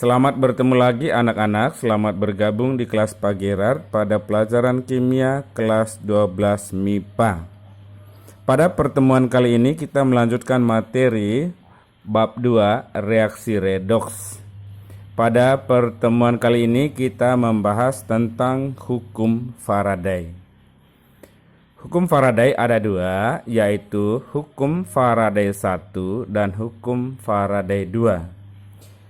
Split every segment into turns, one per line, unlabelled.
Selamat bertemu lagi anak-anak, selamat bergabung di kelas Pak Gerard pada pelajaran kimia kelas 12 MIPA. Pada pertemuan kali ini kita melanjutkan materi bab 2 reaksi redoks. Pada pertemuan kali ini kita membahas tentang hukum Faraday. Hukum Faraday ada dua, yaitu hukum Faraday 1 dan hukum Faraday 2.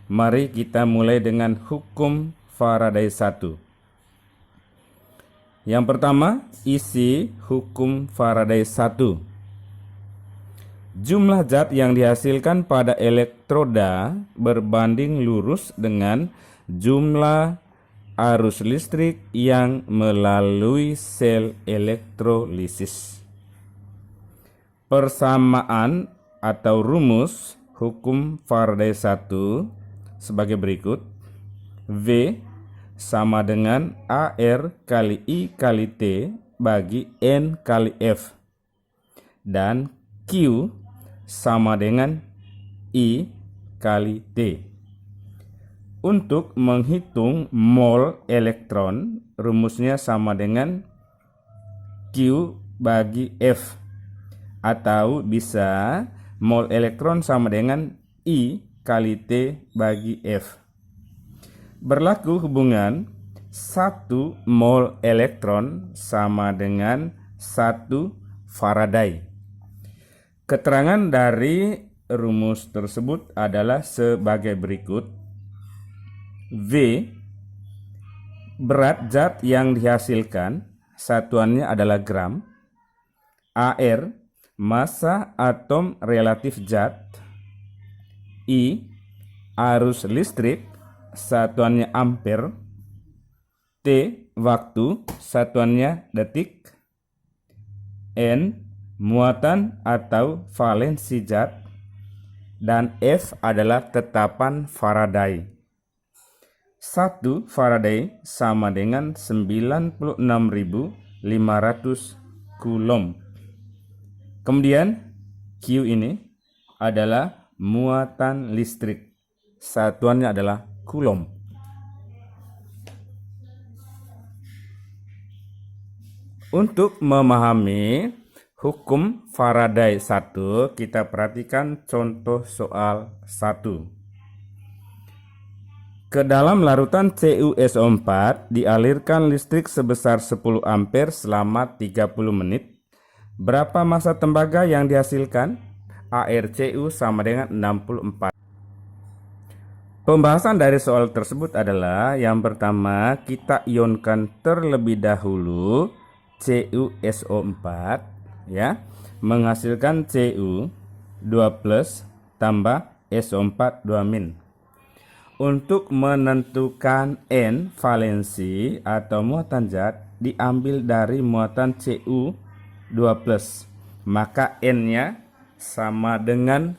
Mari kita mulai dengan hukum Faraday 1. Yang pertama, isi hukum Faraday 1. Jumlah zat yang dihasilkan pada elektroda berbanding lurus dengan jumlah arus listrik yang melalui sel elektrolisis. Persamaan atau rumus hukum Faraday 1 sebagai berikut. V sama dengan AR kali I kali T bagi N kali F. Dan Q sama dengan I kali T. Untuk menghitung mol elektron, rumusnya sama dengan Q bagi F. Atau bisa mol elektron sama dengan I kali T bagi F. Berlaku hubungan 1 mol elektron sama dengan 1 Faraday. Keterangan dari rumus tersebut adalah sebagai berikut. V, berat zat yang dihasilkan, satuannya adalah gram. AR, massa atom relatif zat. I, arus listrik, satuannya ampere. T, waktu, satuannya detik. N, muatan atau valensi zat. Dan F adalah tetapan Faraday. 1 Faraday sama dengan 96.500 Coulomb. Kemudian Q ini adalah muatan listrik, satuannya adalah Coulomb. Untuk memahami hukum Faraday 1, kita perhatikan contoh soal 1. Ke dalam larutan CuSO4 dialirkan listrik sebesar 10 ampere selama 30 menit. Berapa massa tembaga yang dihasilkan? ArCu sama dengan 64. Pembahasan dari soal tersebut adalah yang pertama, kita ionkan terlebih dahulu CuSO4 ya, menghasilkan Cu 2+ tambah SO4 2-. Untuk menentukan N valensi atau muatan zat diambil dari muatan Cu 2+, maka N-nya sama dengan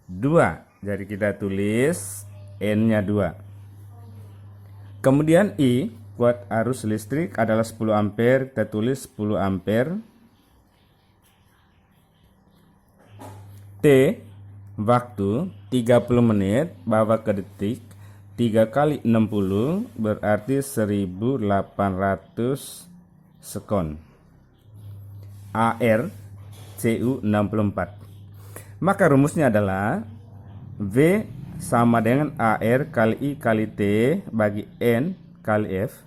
2. Jadi kita tulis N-nya 2. Kemudian I, kuat arus listrik adalah 10 ampere, kita tulis 10 ampere. T, waktu 30 menit, bawa ke detik. 3 kali 60 berarti 1800 sekon. AR Cu 64. Maka rumusnya adalah V sama dengan AR kali I kali T bagi N kali F.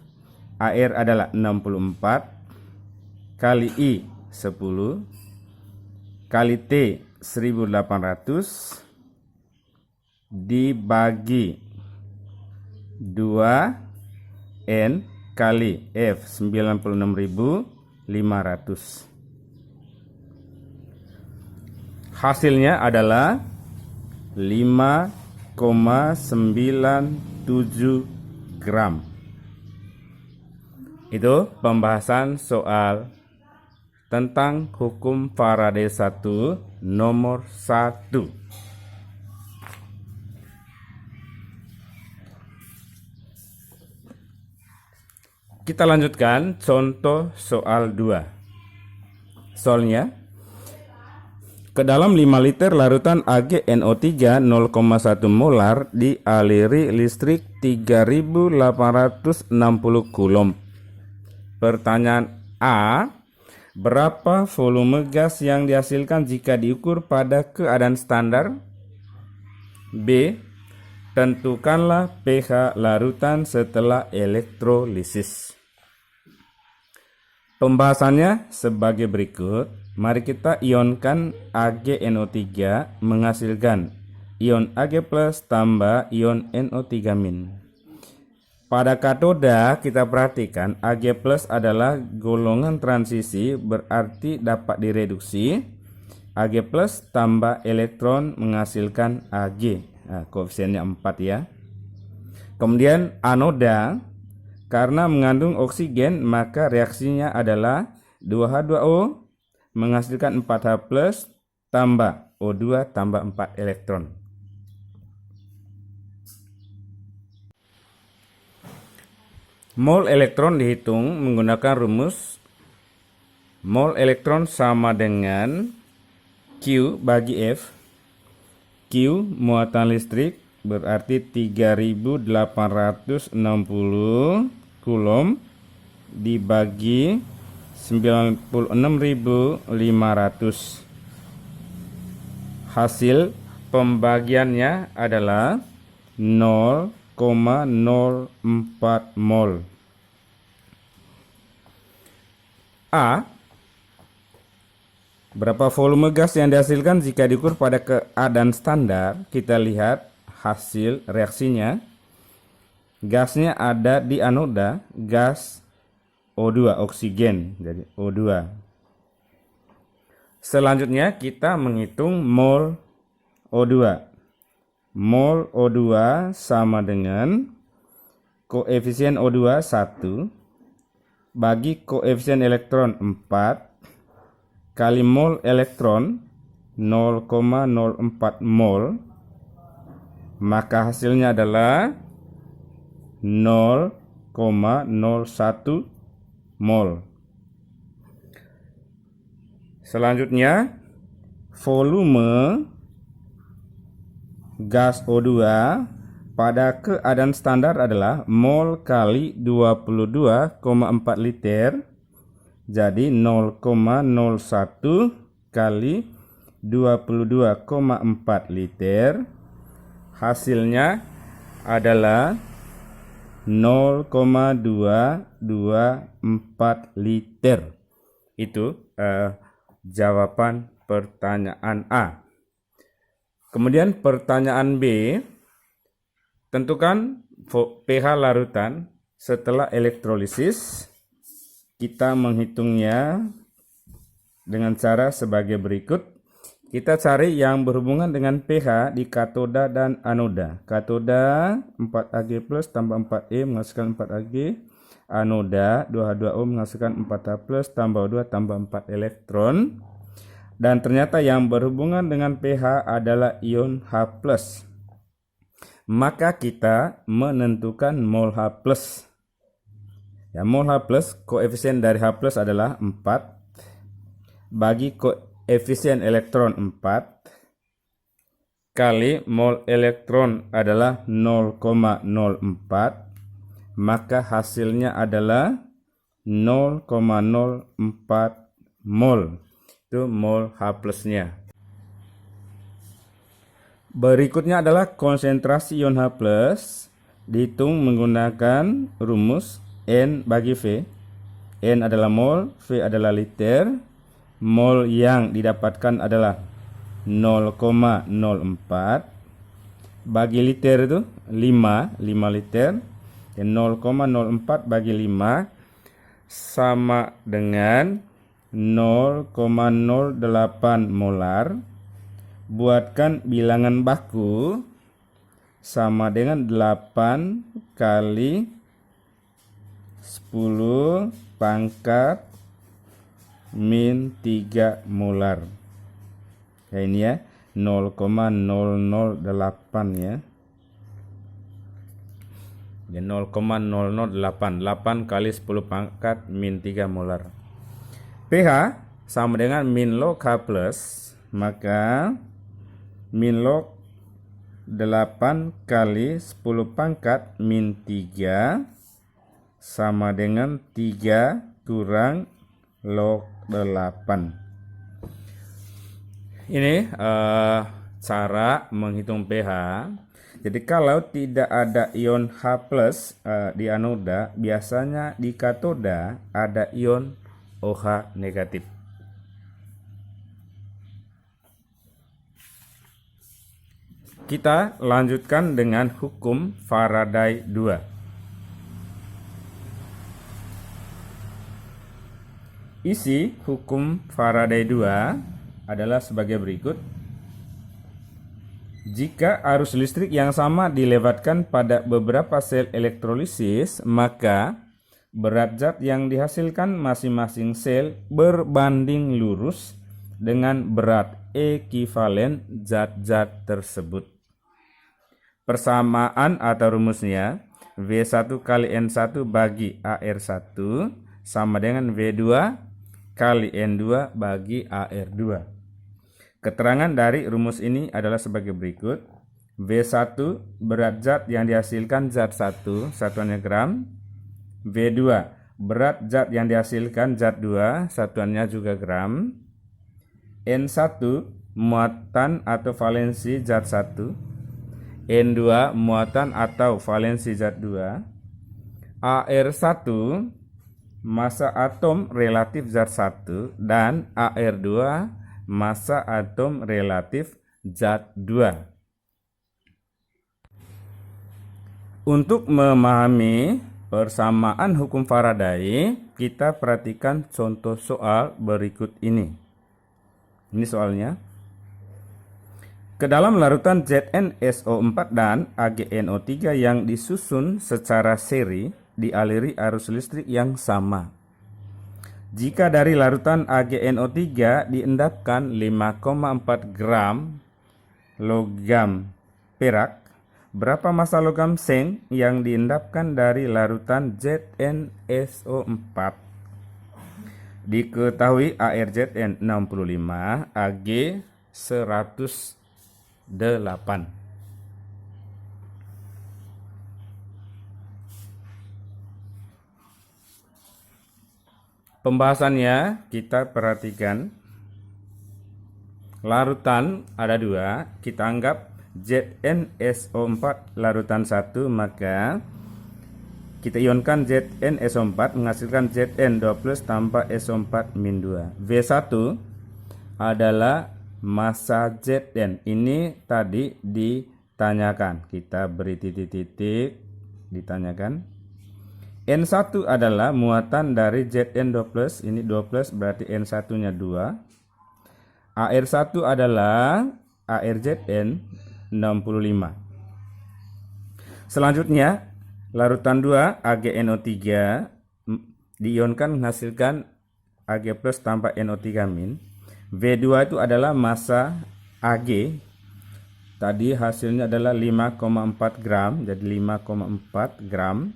AR adalah 64 kali I 10 kali T 1800 dibagi 2 N kali F 96.500. Hasilnya adalah 5,97 gram. Itu pembahasan soal tentang hukum Faraday 1 nomor 1. Kita lanjutkan contoh soal 2. Soalnya, Ke dalam 5 liter larutan AgNO3 0,1 molar dialiri listrik 3860 coulomb. Pertanyaan A. Berapa volume gas yang dihasilkan jika diukur pada keadaan standar? B. Tentukanlah pH larutan setelah elektrolisis. Pembahasannya sebagai berikut. Mari kita ionkan AgNO3 menghasilkan ion Ag+ tambah ion NO3-. Pada katoda kita perhatikan Ag+ adalah golongan transisi, berarti dapat direduksi. Ag+ tambah elektron menghasilkan Ag. Nah, koefisiennya 4 ya. Kemudian anoda, karena mengandung oksigen maka reaksinya adalah 2H2O menghasilkan 4H+ tambah O2 tambah 4 elektron. Mol elektron dihitung menggunakan rumus mol elektron sama dengan Q bagi F. Q muatan listrik berarti 3860 coulomb dibagi 96.500. Hasil pembagiannya adalah 0,04 mol. A. Berapa volume gas yang dihasilkan jika diukur pada keadaan standar? Kita lihat hasil reaksinya. Gasnya ada di anoda, gas O2, oksigen, jadi O2. Selanjutnya kita menghitung mol O2. Mol O2 sama dengan koefisien O2 1 bagi koefisien elektron 4 kali mol elektron 0,04 mol, maka hasilnya adalah 0,01 mol. Selanjutnya volume gas O2 pada keadaan standar adalah mol kali 22,4 liter, jadi 0,01 kali 22,4 liter. Hasilnya adalah 0,224 liter. Itu jawaban pertanyaan A. Kemudian pertanyaan B. Tentukan pH larutan setelah elektrolisis. Kita menghitungnya dengan cara sebagai berikut. Kita cari yang berhubungan dengan pH di katoda dan anoda. Katoda 4Ag+ tambah 4E menghasilkan 4Ag. Anoda 2H2O menghasilkan 4H+ tambah 2 tambah 4 elektron. Dan ternyata yang berhubungan dengan pH adalah ion H+. Maka kita menentukan mol H+. Ya, mol H+, koefisien dari H+ adalah 4 bagi koefisien elektron 4 kali mol elektron adalah 0,04, maka hasilnya adalah 0,04 mol. Itu mol H+-nya. Berikutnya adalah konsentrasi ion H+, dihitung menggunakan rumus N bagi V. N adalah mol, V adalah liter. Mol yang didapatkan adalah 0,04 bagi liter itu 5 liter. 0,04 bagi 5 sama dengan 0,08 molar. Buatkan bilangan baku sama dengan 8 kali 10 pangkat min 3 molar. Ya, ini ya 0,008 ya. 0,008, 8 kali 10 pangkat min 3 molar. pH sama dengan min log H+, maka min log 8 kali 10 pangkat min 3 sama dengan 3 kurang log 8. Ini cara menghitung pH. Jadi kalau tidak ada ion H+ di anoda, biasanya di katoda ada ion OH negatif. Kita lanjutkan dengan hukum Faraday 2. Isi hukum Faraday 2 adalah sebagai berikut. Jika arus listrik yang sama dilewatkan pada beberapa sel elektrolisis, maka berat zat yang dihasilkan masing-masing sel berbanding lurus dengan berat ekivalen zat-zat tersebut. Persamaan atau rumusnya V1 kali N1 bagi AR1 sama dengan V2 kali N2 bagi AR2. Keterangan dari rumus ini adalah sebagai berikut. V1 berat zat yang dihasilkan zat 1 satuannya gram. V2 berat zat yang dihasilkan zat 2 satuannya juga gram. N1 muatan atau valensi zat 1. N2 muatan atau valensi zat 2. AR1 massa atom relatif zat 1 dan AR2 massa atom relatif zat 2. Untuk memahami persamaan hukum Faraday, kita perhatikan contoh soal berikut ini. Ini soalnya. Ke dalam larutan ZnSO4 dan AgNO3 yang disusun secara seri dialiri arus listrik yang sama. Jika dari larutan AgNO3 diendapkan 5,4 gram logam perak, berapa massa logam seng yang diendapkan dari larutan ZnSO4? Diketahui ArZn 65, Ag 108. Pembahasannya kita perhatikan. Larutan ada 2, kita anggap ZnSO4 larutan 1, maka kita ionkan ZnSO4 menghasilkan Zn2+ tanpa SO4 min 2. V1 adalah massa Zn. Ini tadi ditanyakan, kita beri titik-titik ditanyakan. N1 adalah muatan dari Zn2+, ini 2+, berarti N1-nya 2. AR1 adalah ARZn 65. Selanjutnya, larutan 2 AgNO3 diionkan menghasilkan Ag+ tanpa NO3-. V2 itu adalah massa Ag. Tadi hasilnya adalah 5,4 gram, jadi 5,4 gram.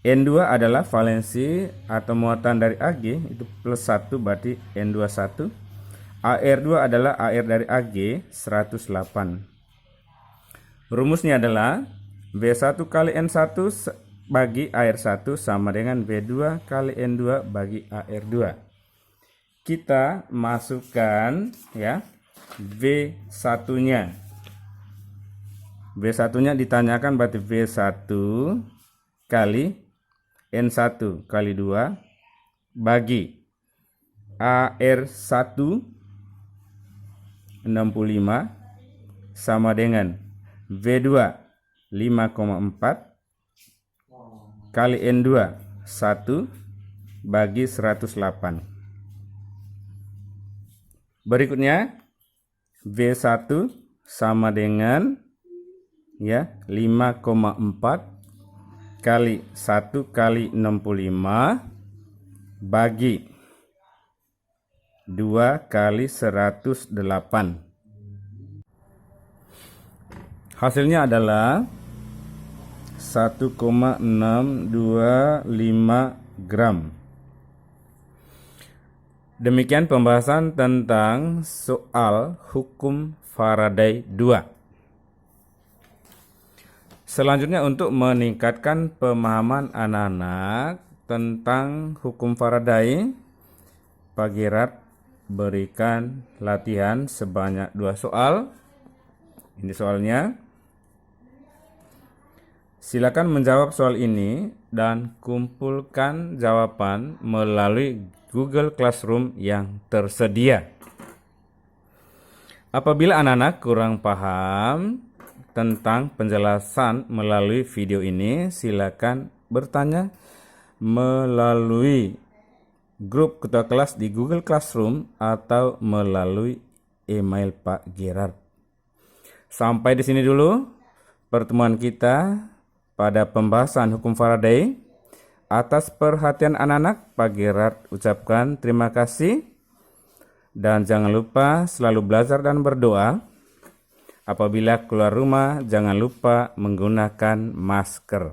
N2 adalah valensi atau muatan dari Ag, itu +1 berarti N21. AR2 adalah AR dari Ag 108. Rumusnya adalah V1 kali N1 bagi AR1 sama dengan V2 kali N2 bagi AR2. Kita masukkan ya V1-nya. V1-nya ditanyakan berarti V1 kali N1 kali 2 bagi AR1 65 sama dengan V2 5,4 kali N2 1 bagi 108. Berikutnya V1 sama dengan ya 5,4 kali 1 kali 65 bagi 2 kali 108. Hasilnya adalah 1,625 gram. Demikian pembahasan tentang soal hukum Faraday 2. Selanjutnya, untuk meningkatkan pemahaman anak-anak tentang hukum Faraday, Pak Gerard berikan latihan sebanyak 2 soal. Ini soalnya. Silakan menjawab soal ini dan kumpulkan jawaban melalui Google Classroom yang tersedia. Apabila anak-anak kurang paham tentang penjelasan melalui video ini, silakan bertanya melalui grup ketua kelas di Google Classroom atau melalui email Pak Gerard. Sampai di sini dulu pertemuan kita pada pembahasan hukum Faraday. Atas perhatian anak-anak, Pak Gerard ucapkan terima kasih. Dan jangan lupa selalu belajar dan berdoa. Apabila keluar rumah, jangan lupa menggunakan masker.